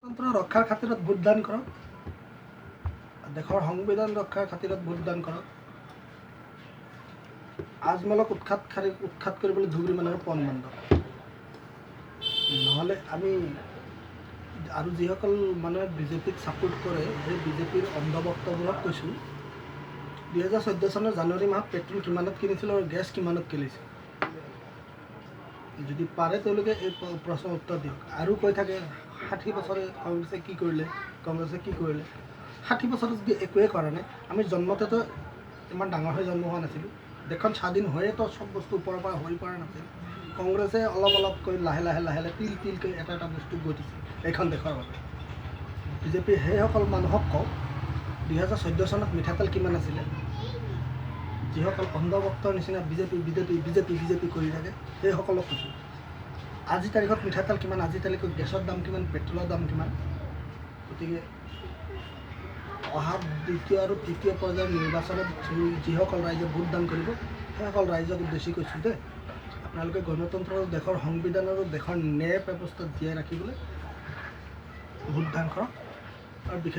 গণতন্ত্ৰ ৰক্ষাৰ খাতিৰত ভোটদান কৰক, দেশৰ সংবিধান ৰক্ষাৰ খাতিৰত ভোটদান কৰক। আজমলক উৎখাত কৰিবলৈ ধুবুৰী মানুহৰ পণ বন্ধ। নহ'লে আমি আৰু যিসকল মানুহে বিজেপিক ছাপোৰ্ট কৰে সেই বিজেপিৰ অন্ধভক্তবোৰক কৈছোঁ, 2014 চনৰ জানুৱাৰী মাহত পেট্ৰল কিমানত কিনিছিল আৰু গেছ কিমানত কিনিছিল। যদি পাৰে তেওঁলোকে এই প্ৰশ্নৰ উত্তৰ দিয়ক। আৰু কৈ থাকে 60 বছৰে কংগ্ৰেছে কি কৰিলে, 60 বছৰত যদি একোৱে কৰা নাই। আমি জন্মতেতো ইমান ডাঙৰ হৈ জন্ম হোৱা নাছিলোঁ। দেশখন স্বাধীন হৈয়েতো চব বস্তু ওপৰৰ পৰা হৈ পৰা নাছিল। কংগ্ৰেছে অলপ অলপকৈ লাহে লাহে তিলকৈ এটা বস্তু গৈ দিছে এইখন দেশৰ বাবে। বিজেপি সেইসকল মানুহক কওক 2014 চনত মিঠাতেল কিমান আছিলে। যিসকল অন্ধভক্তৰ নিচিনা বিজেপি কৰি থাকে সেইসকলক কৈছোঁ, আজি তাৰিখত মিঠাতেল কিমান, আজি তাৰিখত গেছৰ দাম কিমান, পেট্ৰলৰ দাম কিমান। গতিকে অহা দ্বিতীয় আৰু তৃতীয় পৰ্যায়ৰ নিৰ্বাচনত যিসকল ৰাইজে ভোটদান কৰিব সেইসকল ৰাইজক উদ্দেশ্যি কৈছোঁ দেই, আপোনালোকে গণতন্ত্ৰ আৰু দেশৰ সংবিধান আৰু দেশৰ ন্যায় ব্যৱস্থা জীয়াই ৰাখিবলৈ ভোটদান কৰক। আৰু বিশেষ